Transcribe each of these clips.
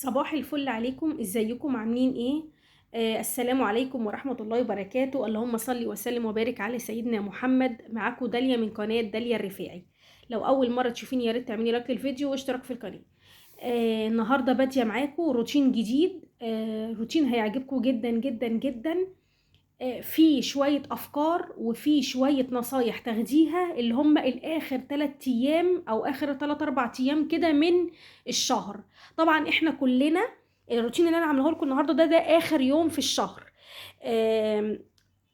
صباح الفل عليكم، ازيكم عاملين ايه؟ السلام عليكم ورحمة الله وبركاته. اللهم صل وسلم وبارك على سيدنا محمد. معاكم داليا من قناة داليا الرفاعي. لو اول مرة تشوفيني يا ريت تعملي لايك للفيديو واشتراك في القناة. النهاردة بادية معاكم روتين جديد. روتين هيعجبكم جدا جدا جدا. في شوية أفكار وفي شوية نصايح تاخديها اللي هم الآخر 3 أيام أو آخر 3-4 أيام كده من الشهر. طبعا إحنا كلنا الروتين اللي أنا عامله لكم النهاردة ده آخر يوم في الشهر. آم،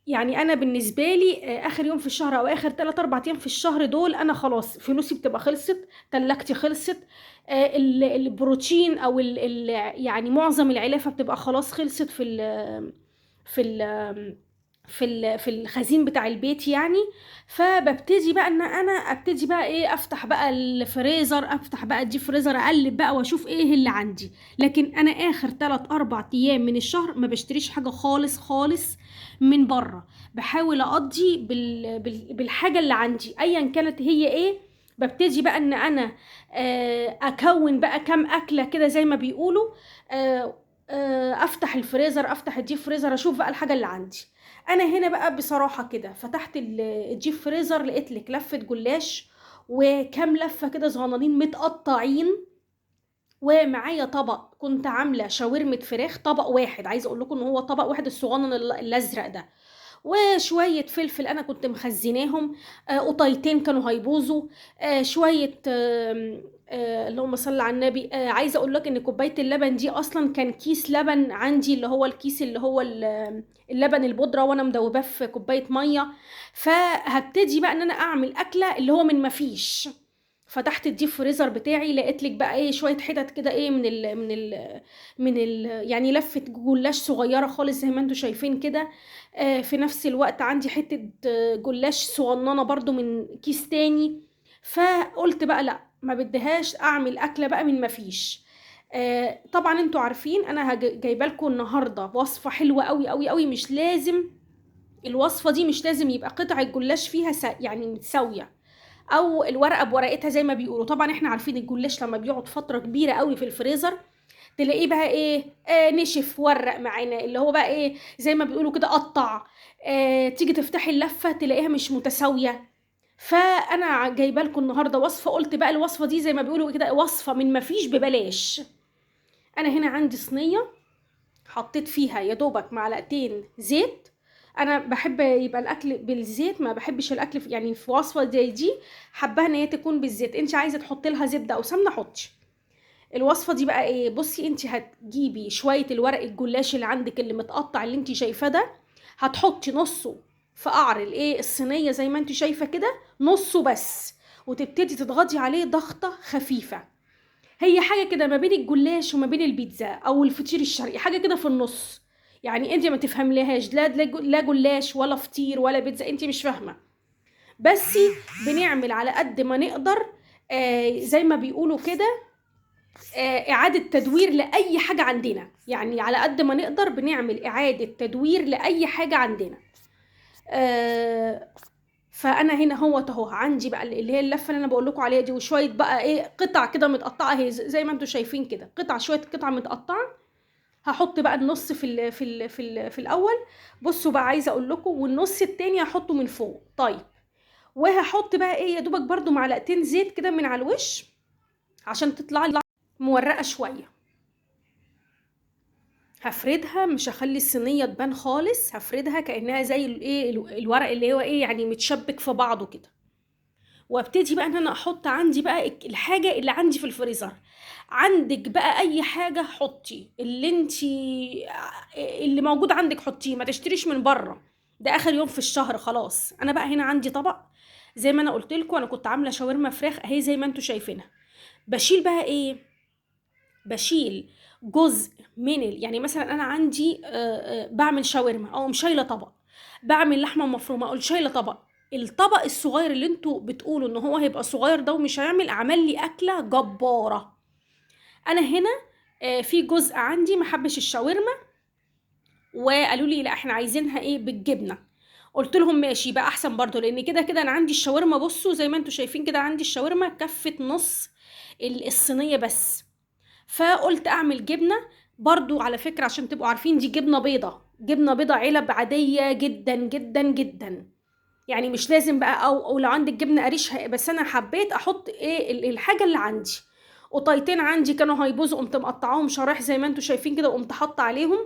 يعني أنا بالنسبة لي آخر يوم في الشهر أو آخر 3-4 أيام في الشهر دول أنا خلاص فلوسي بتبقى خلصت، تلاجتي خلصت. البروتين أو يعني معظم العلافة بتبقى خلاص خلصت في ال في الخزين بتاع البيت يعني. فببتدي بقى ان انا ابتدي بقى ايه، افتح بقى الفريزر، افتح بقى الديب فريزر، اقلب بقى واشوف ايه اللي عندي. لكن انا اخر 3-4 ايام من الشهر ما بشتريش حاجه خالص خالص من بره. بحاول اقضي بالحاجه اللي عندي ايا كانت هي ايه. ببتدي بقى ان انا اكون بقى كام اكله كده زي ما بيقولوا. افتح الفريزر، افتح الديب فريزر، اشوف بقى الحاجه اللي عندي. انا هنا بقى بصراحه كده فتحت الديب فريزر، لقيت لك لفه جلاش وكام لفه كده صغننين متقطعين. ومعايا طبق كنت عامله شاورمه فراخ، طبق واحد، عايزه اقول لكم ان هو طبق واحد الصغنن الازرق ده. وشوية فلفل أنا كنت مخزناهم. قطيتين كانوا هيبوظوا. شوية اللهم صل على النبي. عايزة أقول لك إن كوباية اللبن دي أصلا كان كيس لبن عندي، اللي هو الكيس اللي هو اللبن البودرة، وأنا مدوباه في كوباية مية. فهبتدي بقى إن أنا أعمل أكلة اللي هو من مفيش. فتحت الديب فريزر بتاعي، لقيت لك بقى ايه شويه حتت كده ايه من ال يعني لفه جلاش صغيره خالص زي ما انتم شايفين كده. في نفس الوقت عندي حتة جلاش صغننة برضو من كيس تاني. فقلت بقى لا، ما بديهاش اعمل اكلة بقى من ما فيش. طبعا انتوا عارفين انا جايبه لكم النهارده وصفة حلوة قوي قوي قوي. مش لازم الوصفة دي مش لازم يبقى قطع الجلاش فيها يعني متساوية، او الورقة بورقتها زي ما بيقولوا. طبعا احنا عارفين الجلاش لما بيقعد فترة كبيرة قوي في الفريزر تلاقيه بقى ايه، نشف ورق معانا، اللي هو بقى ايه زي ما بيقولوا كده قطع. تيجي تفتحي اللفه تلاقيها مش متساويه. فانا جايبه لكم النهارده وصفه، قلت بقى الوصفه دي زي ما بيقولوا كده وصفه من ما فيش ببلاش. انا هنا عندي صينيه، حطيت فيها يا دوبك معلقتين زيت. انا بحب يبقى الاكل بالزيت، ما بحبش الاكل يعني في وصفه زي دي حباها ان هي تكون بالزيت. انت عايزه تحطي لها زبده او سمنه حطي. الوصفه دي بقى ايه، بصي انت هتجيبي شويه الورق الجلاش اللي عندك اللي متقطع اللي انت شايفاه ده، هتحطي نصه في قعر الايه الصينيه زي ما انت شايفه كده، نصه بس. وتبتدي تضغطي عليه ضغطه خفيفه. هي حاجه كده ما بين الجلاش وما بين البيتزا او الفطير الشرقي، حاجه كده في النص. يعني انت ما تفهملهاش لا جلاش ولا فطير ولا بيتزا، انت مش فاهمه. بس بنعمل على قد ما نقدر. زي ما بيقولوا كده، إعادة تدوير لأي حاجة عندنا. يعني على قد ما نقدر بنعمل إعادة تدوير لأي حاجة عندنا. آه، فأنا هنا اهو عندي بقى اللي هي اللفة اللي أنا بقول لكم عليها دي، وشوية بقى إيه قطع كده متقطعة، هي زي ما أنتم شايفين كده شوية قطع متقطعة. هحط بقى النص في الأول. بصوا بقى، عايزة أقول لكم، والنص التاني هحطه من فوق. طيب، وهحط بقى إيه يا دوبك برضو معلقتين زيت كده من على الوش عشان تطلع لي مورقة شوية. هفردها، مش هخلي الصينيه تبان خالص، هفردها كانها زي الايه الورق اللي هو ايه يعني متشبك في بعضه كده. وابتدي بقى ان انا احط عندي بقى الحاجه اللي عندي في الفريزر. عندك بقى اي حاجه حطي اللي موجود عندك حطيه، ما تشتريش من بره. ده اخر يوم في الشهر خلاص. انا بقى هنا عندي طبق زي ما انا قلت لكم، انا كنت عامله شاورما فراخ اهي زي ما انتم شايفينها. بشيل بقى ايه، بشيل جزء من يعني مثلا انا عندي بعمل شاورما او شايله طبق، بعمل لحمه مفرومه او شايله طبق. الطبق الصغير اللي انتوا بتقولوا ان هو هيبقى صغير ده ومش هيعمل، عمل لي اكله جباره. انا هنا في جزء عندي ما حبش الشاورما، وقالوا لي لا احنا عايزينها ايه بالجبنه. قلت لهم ماشي بقى احسن برضو، لان كده كده انا عندي الشاورما، بصوا زي ما انتوا شايفين كده عندي الشاورما كفت نص الصينيه بس. فقلت اعمل جبنه برضو. على فكره عشان تبقوا عارفين، دي جبنه بيضه، جبنه بيضه علب عاديه جدا جدا جدا. يعني مش لازم بقى، او لو عندك جبنه قريش بس انا حبيت احط ايه الحاجه اللي عندي. قطيتين عندي كانوا هيبوظوا، قمت مقطعاهم شرايح زي ما انتوا شايفين كده، وقمت حاطه عليهم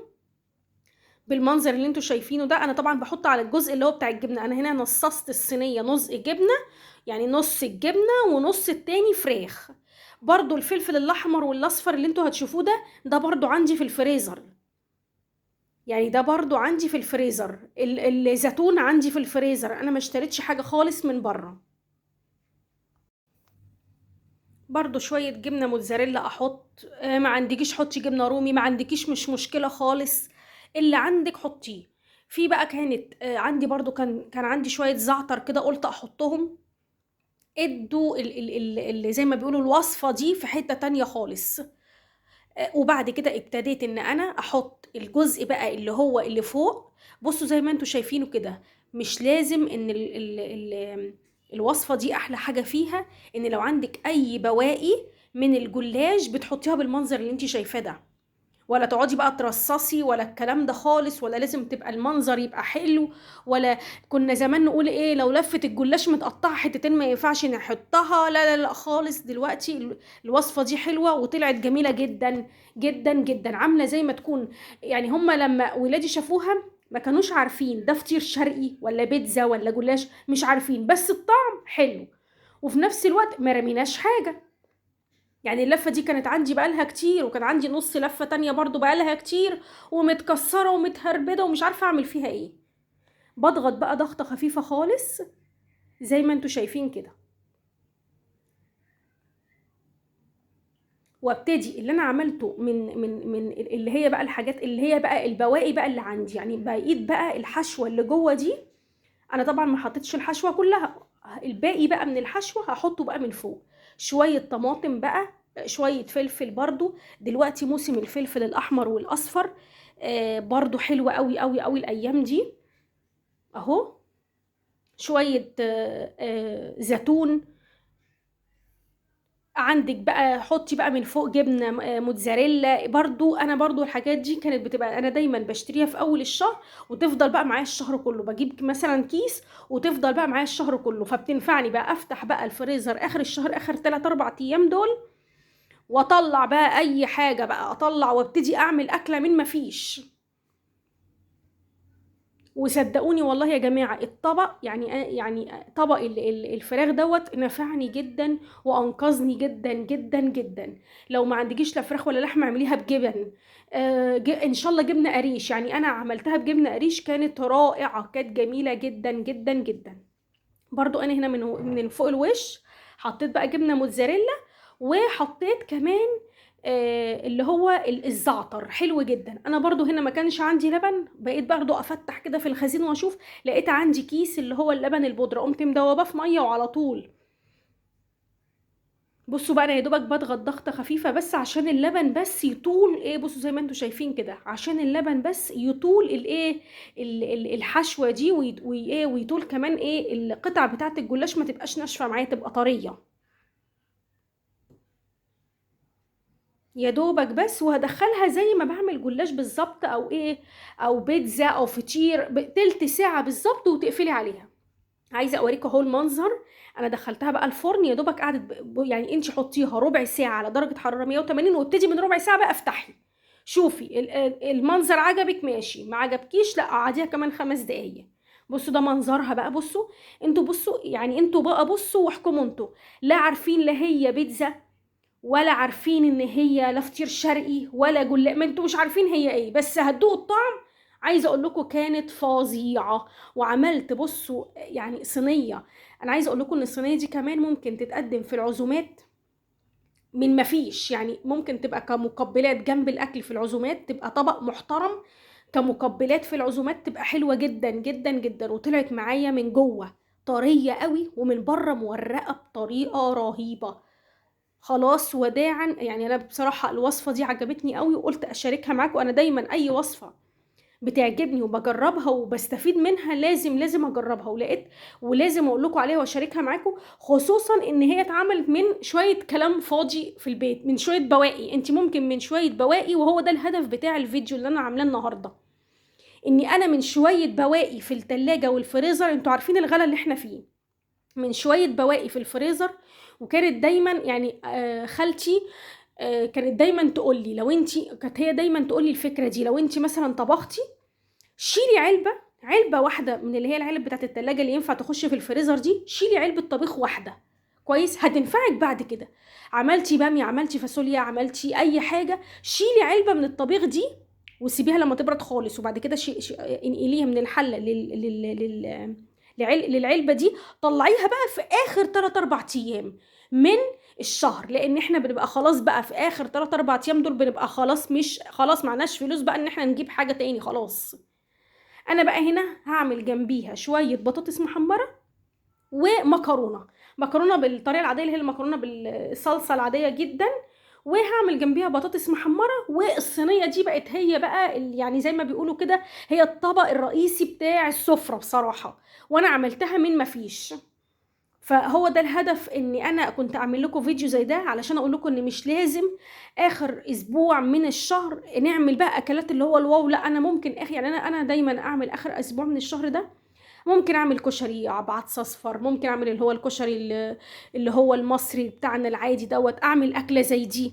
بالمنظر اللي انتوا شايفينه ده. انا طبعا بحط على الجزء اللي هو بتاع الجبنه، انا هنا نصصت الصينيه نص جبنه، يعني نص الجبنه ونص التاني فراخ. برضو الفلفل الاحمر والاصفر اللي انتوا هتشوفوه ده برضو عندي في الفريزر. يعني ده برضو عندي في الفريزر. الزيتون عندي في الفريزر، انا ما اشتريتش حاجه خالص من بره. برضو شويه جبنه موتزاريلا احط، ما عندكيش حطي جبنه رومي، ما عندكيش مش مشكله خالص، اللي عندك حطيه. في بقى كانت عندي برضو كان عندي شويه زعتر كده، قلت احطهم. ادوا اللي زي ما بيقولوا الوصفه دي في حته تانية خالص. وبعد كده ابتديت ان انا احط الجزء بقى اللي هو اللي فوق. بصوا زي ما انتوا شايفينه كده، مش لازم ان الوصفة دي احلى حاجة فيها ان لو عندك اي بواقي من الجلاش بتحطيها بالمنظر اللي انت شايفاه ده، ولا تقعدي بقى ترصصي ولا الكلام ده خالص، ولا لازم تبقى المنظر يبقى حلو، ولا كنا زمان نقول ايه لو لفت الجلاش متقطعه حتتين ما ينفعش نحطها. لا لا لا خالص، دلوقتي الوصفه دي حلوه وطلعت جميله جدا جدا جدا، عامله زي ما تكون. يعني هما لما ولادي شافوها ما كانوش عارفين ده فطير شرقي ولا بيتزا ولا جلاش، مش عارفين، بس الطعم حلو وفي نفس الوقت ما رميناش حاجه. يعني اللفة دي كانت عندي بقالها كتير، وكان عندي نص لفة تانية برضو بقالها كتير ومتكسرة ومتهربدة ومش عارفة اعمل فيها ايه. بضغط بقى ضغطة خفيفة خالص زي ما انتوا شايفين كده، وابتدي اللي انا عملته من اللي هي بقى الحاجات اللي هي بقى البواقي بقى اللي عندي، يعني بقيت بقى الحشوة اللي جوه دي. انا طبعا ما حطيتش الحشوة كلها، الباقي بقى من الحشوة هحطه بقى من فوق. شوية طماطم بقى، شوية فلفل برضو، دلوقتي موسم الفلفل الأحمر والأصفر، برضو حلوة قوي قوي قوي الأيام دي. أهو شوية زيتون. عندك بقى حطي بقى من فوق جبنه موتزاريلا. برضو انا برضو الحاجات دي كانت بتبقى انا دايما بشتريها في اول الشهر، وتفضل بقى معايا الشهر كله، بجيب مثلا كيس وتفضل بقى معايا الشهر كله، فبتنفعني بقى افتح بقى الفريزر اخر الشهر، اخر 3 4 ايام دول، واطلع بقى اي حاجه بقى اطلع وابتدي اعمل اكله من ما فيش. وصدقوني والله يا جماعة الطبق يعني طبق الفراخ دوت نفعني جدا وانقذني جدا جدا جدا. لو ما عندكيش لا فراخ ولا لحمة اعمليها بجبن، ان شاء الله جبنة قريش. يعني انا عملتها بجبنة قريش كانت رائعة، كانت جميلة جدا جدا جدا. برضو انا هنا من فوق الوش حطيت بقى جبنة موتزاريلا، وحطيت كمان اللي هو الزعتر حلو جدا. انا برضو هنا ما كانش عندي لبن، بقيت برضو افتح كده في الخزين واشوف، لقيت عندي كيس اللي هو اللبن البودرة، قمت مدوباه في ميه وعلى طول. بصوا بقى انا يا دوبك بضغط ضغطه خفيفه بس عشان اللبن بس يطول ايه، بصوا زي ما انتوا شايفين كده، عشان اللبن بس يطول الايه الحشوه دي، وايه ويطول كمان ايه القطع بتاعه الجلاش ما تبقاش ناشفه معايا، تبقى طريه يا دوبك بس. وهدخلها زي ما بعمل جلاش بالظبط، او ايه او بيتزا او فطير، تلت ساعه بالظبط وتقفلي عليها. عايزه اوريكم اهو المنظر. انا دخلتها بقى الفرن يا دوبك قعدت يعني انت حطيها ربع ساعه على درجه حراره 180، وابتدي من ربع ساعه بقى افتحي شوفي المنظر. عجبك ماشي، ما عجبكيش لا قعديها كمان 5 دقايق. بصوا ده منظرها بقى، بصوا انتوا، بصوا يعني انتوا بقى بصوا واحكموا انتوا. لا عارفين لا هي بيتزا، ولا عارفين ان هي لا فطير شرقي ولا جلاش، ما انتوا مش عارفين هي ايه، بس هتدوقوا الطعم. عايزه اقول لكم كانت فظيعه. وعملت بصوا يعني صينيه، انا عايزه اقول لكم ان الصينيه دي كمان ممكن تتقدم في العزومات من ما فيش، يعني ممكن تبقى كمقبلات جنب الاكل في العزومات، تبقى طبق محترم كمقبلات في العزومات، تبقى حلوه جدا جدا جدا. وطلعت معايا من جوه طريه قوي، ومن بره مورقه بطريقه رهيبه. خلاص وداعا، يعني انا بصراحه الوصفه دي عجبتني قوي وقلت اشاركها معاكم. انا دايما اي وصفه بتعجبني وبجربها وبستفيد منها، لازم اجربها، ولازم اقول لكم عليها واشاركها معاكم، خصوصا ان هي اتعملت من شويه كلام فاضي في البيت، من شويه بواقي. انت ممكن من شويه بواقي، وهو ده الهدف بتاع الفيديو اللي انا عاملاه النهارده، اني انا من شويه بواقي في التلاجة والفريزر. انتوا عارفين الغلا اللي احنا فيه، من شويه بواقي في الفريزر. وكانت دايما يعني خالتي كانت دايما تقول لي، كانت هي دايما تقول لي الفكره دي، لو انت مثلا طبختي شيلي علبه واحده من اللي هي العلب بتاعت التلاجة اللي ينفع تخش في الفريزر دي، شيلي علبه طبيخ واحده كويس، هتنفعك بعد كده. عملتي باميه، عملتي فاصوليا، عملتي اي حاجه، شيلي علبه من الطبيخ دي وسيبيها لما تبرد خالص، وبعد كده انقليها من الحله للعلبه دي. طلعيها بقى في اخر 3 4 ايام من الشهر، لان احنا بنبقى خلاص بقى في اخر 3 4 ايام دول بنبقى خلاص، مش خلاص معناش فلوس بقى ان احنا نجيب حاجه تاني خلاص. انا بقى هنا هعمل جنبيها شويه بطاطس محمره ومكرونه، مكرونه بالطريقه العاديه اللي هي المكرونه بالصلصه العاديه جدا، وهعمل جنبيها بطاطس محمره. والصينيه دي بقت هي بقى يعني زي ما بيقولوا كده، هي الطبق الرئيسي بتاع السفره بصراحه، وانا عملتها من مفيش. فهو ده الهدف، اني انا كنت اعمل لكم فيديو زي ده علشان اقول لكم ان مش لازم اخر اسبوع من الشهر نعمل بقى اكلات اللي هو الواو، لا انا ممكن يعني انا دايما اعمل اخر اسبوع من الشهر ده، ممكن اعمل كشري بعدس اصفر، ممكن اعمل اللي هو الكشري اللي هو المصري بتاعنا العادي دوت، اعمل اكله زي دي.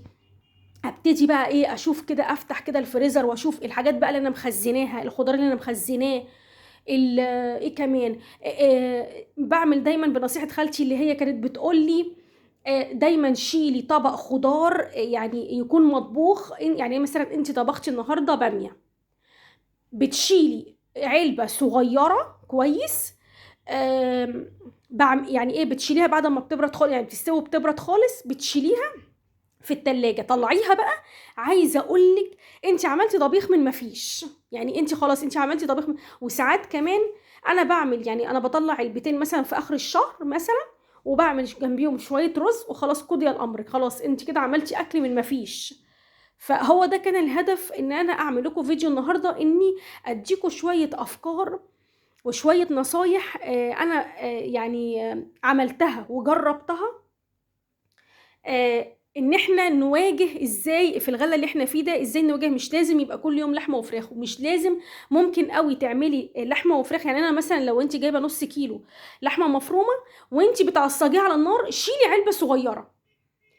ابتدي بقى ايه، اشوف كده، افتح كده الفريزر واشوف الحاجات بقى اللي انا مخزناها، الخضار اللي انا مخزناه، ايه كمان. بعمل دايما بنصيحة خالتي اللي هي كانت بتقول لي دايما شيلي طبق خضار يعني يكون مطبوخ. يعني مثلا انت طبختي النهارده بامية، بتشيلي علبة صغيرة كويس. يعني ايه، بتشيليها بعد ما بتبرد خالص، يعني بتستوي بتبرد خالص، بتشيليها في التلاجة، طلعيها بقى. عايزه اقولك انت عملتي طبيخ من مفيش، يعني انت خلاص انت عملتي طبيخ وساعات كمان انا بعمل، يعني انا بطلع علبتين مثلا في اخر الشهر مثلا، وبعمل جنبيهم شويه رز وخلاص، قضي الامر، خلاص انت كده عملتي اكل من مفيش. فهو ده كان الهدف، ان انا اعمل لكم فيديو النهارده، اني اديكم شويه افكار وشويه نصايح انا يعني عملتها وجربتها، ان احنا نواجه ازاي في الغلا اللي احنا فيه ده، ازاي نواجه. مش لازم يبقى كل يوم لحمه وفراخ، ومش لازم، ممكن قوي تعملي لحمه وفراخ. يعني انا مثلا لو انت جايبه نص كيلو لحمه مفرومه وانت بتعصجيها على النار، شيلي علبه صغيره.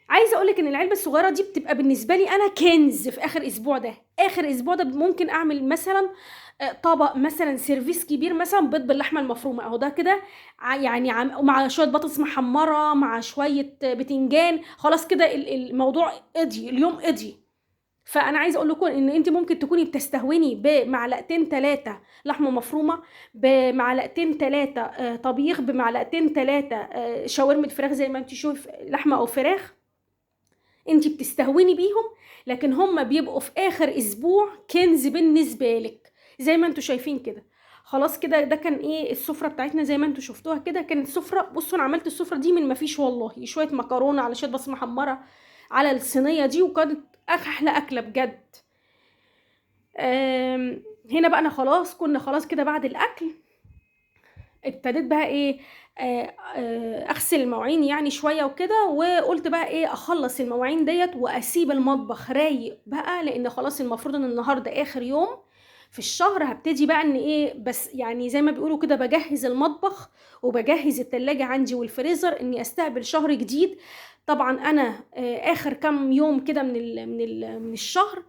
عايزه اقولك ان العلبه الصغيره دي بتبقى بالنسبه لي انا كنز في اخر اسبوع ده. اخر اسبوع ده ممكن اعمل مثلا طبق مثلا سيرفيس كبير، مثلا بيض باللحمه المفرومه اهو ده كده، يعني مع شويه بطاطس محمره مع شويه بتنجان، خلاص كده الموضوع قضي، اليوم قضي. فانا عايزه اقول لكم ان انت ممكن تكوني بتستهوني بمعلقتين 3 لحمه مفرومه، بمعلقتين 3 طبيخ، بمعلقتين 3 شاورما فراخ زي ما انت شوف، لحمه او فراخ، انت بتستهوني بيهم، لكن هم بيبقوا في اخر اسبوع كنز بالنسبه لك، زي ما انتوا شايفين كده. خلاص كده ده كان ايه السفره بتاعتنا زي ما انتوا شفتوها كده، كانت سفره. بصوا انا عملت السفره دي من ما فيش والله، شويه مكرونه على شويه بصل محمره على الصينيه دي، وكانت احلى اكله بجد. هنا بقى انا خلاص، كنا خلاص كده بعد الاكل، ابتديت بقى ايه اغسل المواعين يعني شويه وكده، وقلت بقى ايه اخلص المواعين ديت واسيب المطبخ رايق بقى، لان خلاص المفروض ان النهارده اخر يوم في الشهر، هبتدي بقى ان ايه، بس يعني زي ما بيقولوا كده بجهز المطبخ وبجهز التلاجة عندي والفريزر، اني استقبل شهر جديد. طبعا انا اخر كام يوم كده من الشهر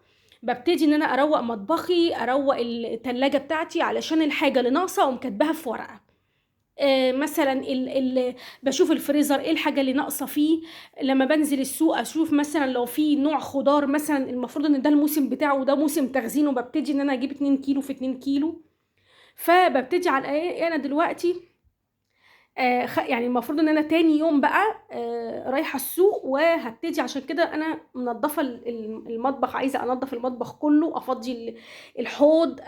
ببتدي ان انا اروق مطبخي، اروق التلاجة بتاعتي، علشان الحاجه اللي ناقصه اقوم كاتباها في ورقه. مثلا بشوف الفريزر ايه الحاجه اللي ناقصه فيه. لما بنزل السوق اشوف مثلا لو في نوع خضار مثلا المفروض ان ده الموسم بتاعه وده موسم تخزينه، ببتدي ان انا اجيب 2 كيلو في 2 كيلو. فببتدي على ايه انا دلوقتي يعني المفروض ان انا تاني يوم بقى رايحه السوق، وهبتدي عشان كده انا منظفه المطبخ، عايزه انظف المطبخ كله، افضي الحوض،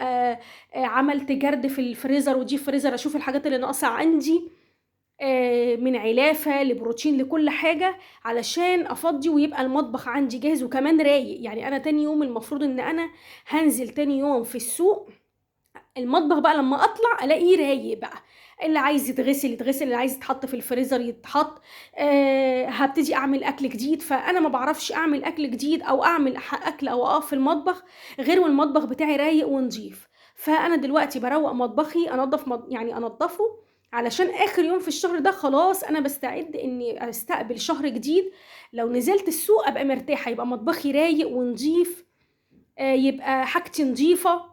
عملت جرد في الفريزر ودي فريزر، اشوف الحاجات اللي ناقصه عندي من علافه لبروتين لكل حاجه، علشان افضي ويبقى المطبخ عندي جاهز وكمان رايق. يعني انا تاني يوم المفروض ان انا هنزل تاني يوم في السوق، المطبخ بقى لما اطلع الاقيه رايق بقى، اللي عايز يتغسل يتغسل، اللي عايز يتحط في الفريزر يتحط. هبتدي اعمل اكل جديد، فانا ما بعرفش اعمل اكل جديد او اعمل اكل او اقف في المطبخ غير والمطبخ بتاعي رايق ونظيف. فانا دلوقتي بروق مطبخي، يعني انضفه، علشان اخر يوم في الشهر ده خلاص انا بستعد اني استقبل شهر جديد. لو نزلت السوق ابقى مرتاحه، يبقى مطبخي رايق ونظيف، يبقى حاجتي نظيفه،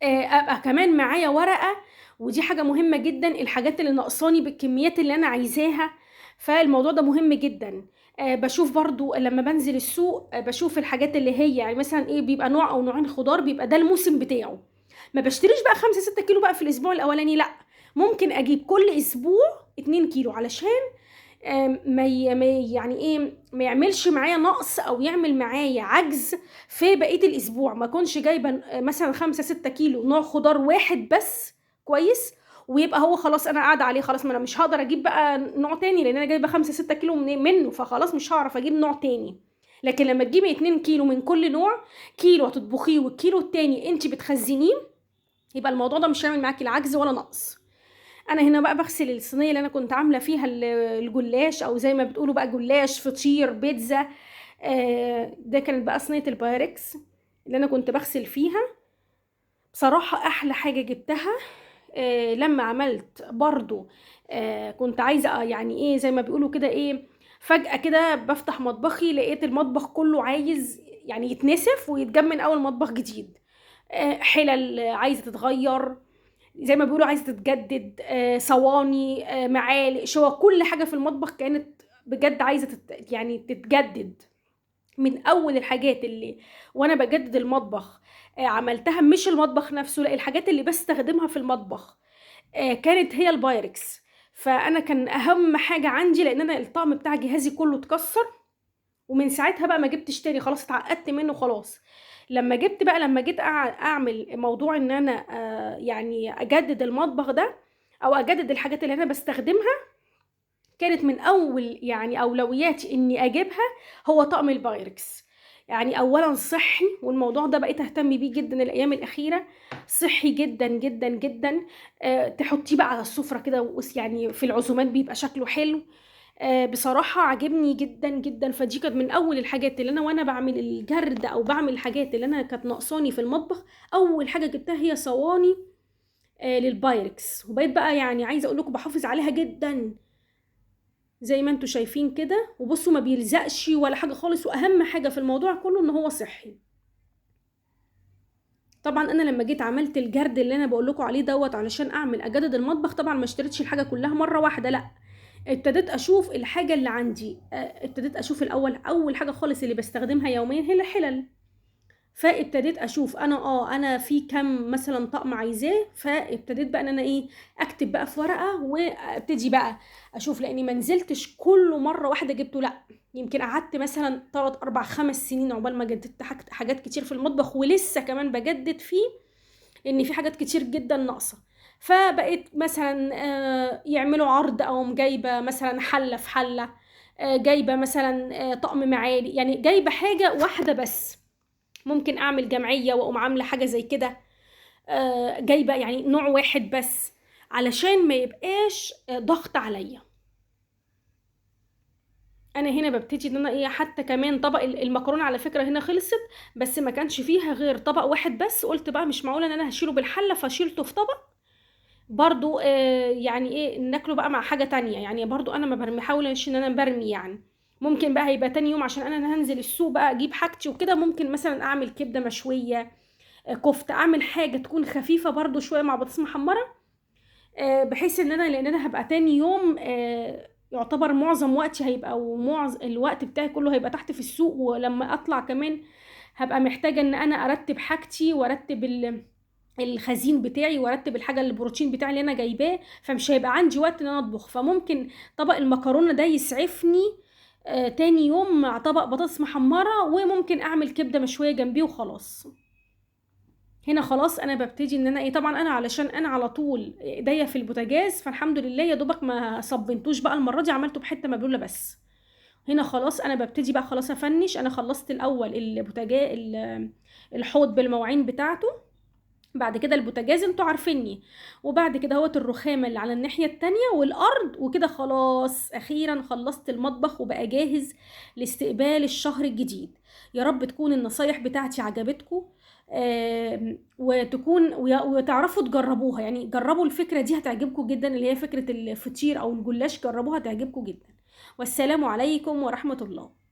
ابقى كمان معايا ورقه، ودي حاجه مهمه جدا، الحاجات اللي ناقصاني بالكميات اللي انا عايزاها. فالموضوع ده مهم جدا. بشوف برضو لما بنزل السوق، بشوف الحاجات اللي هي يعني مثلا ايه، بيبقى نوع او نوعين خضار، بيبقى ده الموسم بتاعه. ما بشتريش بقى 5-6 كيلو بقى في الاسبوع الاولاني، لا، ممكن اجيب كل اسبوع 2 كيلو، علشان يعني ايه، ما يعملش معايا نقص او يعمل معايا عجز في بقية الاسبوع. ما كنش جايبة مثلا 5-6 كيلو نوع خضار واحد بس كويس، ويبقى هو خلاص انا قاعدة عليه، خلاص ما انا مش هقدر اجيب بقى نوع تاني، لان انا جايبة 5-6 كيلو منه، فخلاص مش هعرف اجيب نوع تاني. لكن لما تجيبي 2 كيلو من كل نوع، كيلو هتطبخيه والكيلو التاني انت بتخزنيه، يبقى الموضوع ده مش هيعمل معاكي لا عجز ولا نقص. انا هنا بقى بغسل الصينيه اللي انا كنت عامله فيها الجلاش، او زي ما بتقولوا بقى جلاش، فطير، بيتزا. ده كانت بقى صينيه البايركس اللي انا كنت بغسل فيها. بصراحه احلى حاجه جبتها لما عملت برضو، كنت عايزه يعني ايه زي ما بيقولوا كده ايه، فجاه كده بفتح مطبخي لقيت المطبخ كله عايز يعني يتنسف ويتجمع من اول مطبخ جديد. حلل عايزه تتغير، زي ما بيقولوا عايزه تتجدد، صواني، معالق، شوك، كل حاجه في المطبخ كانت بجد عايزه يعني تتجدد. من اول الحاجات اللي وانا بجدد المطبخ عملتها، مش المطبخ نفسه، لا، الحاجات اللي بستخدمها في المطبخ كانت هي البايركس. فانا كان اهم حاجه عندي، لان انا الطقم بتاع جهازي كله اتكسر، ومن ساعتها بقى ما جبتش تاني، خلاص اتعقدت منه خلاص. لما جيت اعمل موضوع ان انا يعني اجدد المطبخ ده، او اجدد الحاجات اللي انا بستخدمها، كانت من اول يعني اولوياتي اني اجيبها هو طقم البايركس. يعني اولا صحي، والموضوع ده بقيت اهتم بيه جدا الايام الاخيره، صحي جدا جدا جدا. تحطيه بقى على السفره كده، يعني في العزومات بيبقى شكله حلو. بصراحة عجبني جدا جدا. فدي كانت من أول الحاجات اللي أنا وأنا بعمل الجرد أو بعمل الحاجات اللي أنا كانت ناقصاني في المطبخ، أول حاجة جبتها هي صواني للبايركس. وبقيت بقى يعني عايزة أقول لكم بحافظ عليها جدا زي ما انتوا شايفين كده. وبصوا ما بيلزقش ولا حاجة خالص، وأهم حاجة في الموضوع كله إن هو صحي. طبعا انا لما جيت عملت الجرد اللي انا بقول لكم عليه دوت علشان اعمل اجدد المطبخ، طبعا ما اشتريتش الحاجه كلها مره واحده، لا، ابتديت اشوف الحاجه اللي عندي. ابتديت اشوف الاول، اول حاجه خالص اللي بستخدمها يوميا هي الحلل. فابتديت اشوف انا في كام مثلا طقم عايزاه، فابتديت بقى ان انا ايه، اكتب بقى في ورقه، وابتدي بقى اشوف، لاني ما نزلتش كله مره واحده جبته، لا، يمكن قعدت مثلا 3 4 5 سنين عقبال ما جددت حاجات كتير في المطبخ، ولسه كمان بجدد فيه، لان في حاجات كتير جدا ناقصه. فبقيت مثلا يعملوا عرض، او جايبه مثلا حله في حله، جايبه مثلا طقم معالي، يعني جايبه حاجه واحده بس. ممكن اعمل جمعيه واقوم عامله حاجه زي كده، جايبه يعني نوع واحد بس، علشان ما يبقاش ضغط عليا. انا هنا ببتدي ان انا ايه، حتى كمان طبق المكرونه على فكره هنا خلصت، بس ما كانش فيها غير طبق واحد بس، قلت بقى مش معقوله ان انا هشيله بالحله، فشيلته في طبق برضو. يعني ايه، ناكله بقى مع حاجه تانية، يعني برضو انا ما برمي، حاولش ان انا برمي يعني. ممكن بقى هيبقى تاني يوم، عشان انا هنزل السوق بقى اجيب حاجتي وكده، ممكن مثلا اعمل كبده مشويه، كفته، اعمل حاجه تكون خفيفه برضو شويه مع بطاطس محمره، بحيث ان انا، لان انا هبقى تاني يوم يعتبر معظم وقتي هيبقى، ومعظم الوقت بتاعي كله هيبقى تحت في السوق، ولما اطلع كمان هبقى محتاجه ان انا ارتب حاجتي، وارتب الخزين بتاعي، وارتب الحاجه البروتين بتاعي اللي انا جايباه، فمش هيبقى عندي وقت ان انا اطبخ. فممكن طبق المكرونه ده يسعفني تاني يوم مع طبق بطاطس محمره، وممكن اعمل كبده مشويه جنبيه وخلاص. هنا خلاص انا ببتدي ان انا ايه، طبعا انا علشان انا على طول ايديا في البوتاجاز، فالحمد لله يا دوبك ما صبنتوش بقى المره دي، عملته بحته مبلوله بس. هنا خلاص انا ببتدي بقى خلاص افنش. انا خلصت الاول البوتاجاز، الحوض بالمواعين بتاعته، بعد كده البوتاجاز انتوا عارفيني، وبعد كده هوت الرخامة اللي على الناحية التانية والأرض، وكده خلاص أخيرا خلصت المطبخ وبقى جاهز لاستقبال الشهر الجديد. يا رب تكون النصايح بتاعتي عجبتكم، وتكون وتعرفوا تجربوها، يعني جربوا الفكرة دي هتعجبكم جدا، اللي هي فكرة الفطير أو الجلاش، جربوها هتعجبكم جدا. والسلام عليكم ورحمة الله.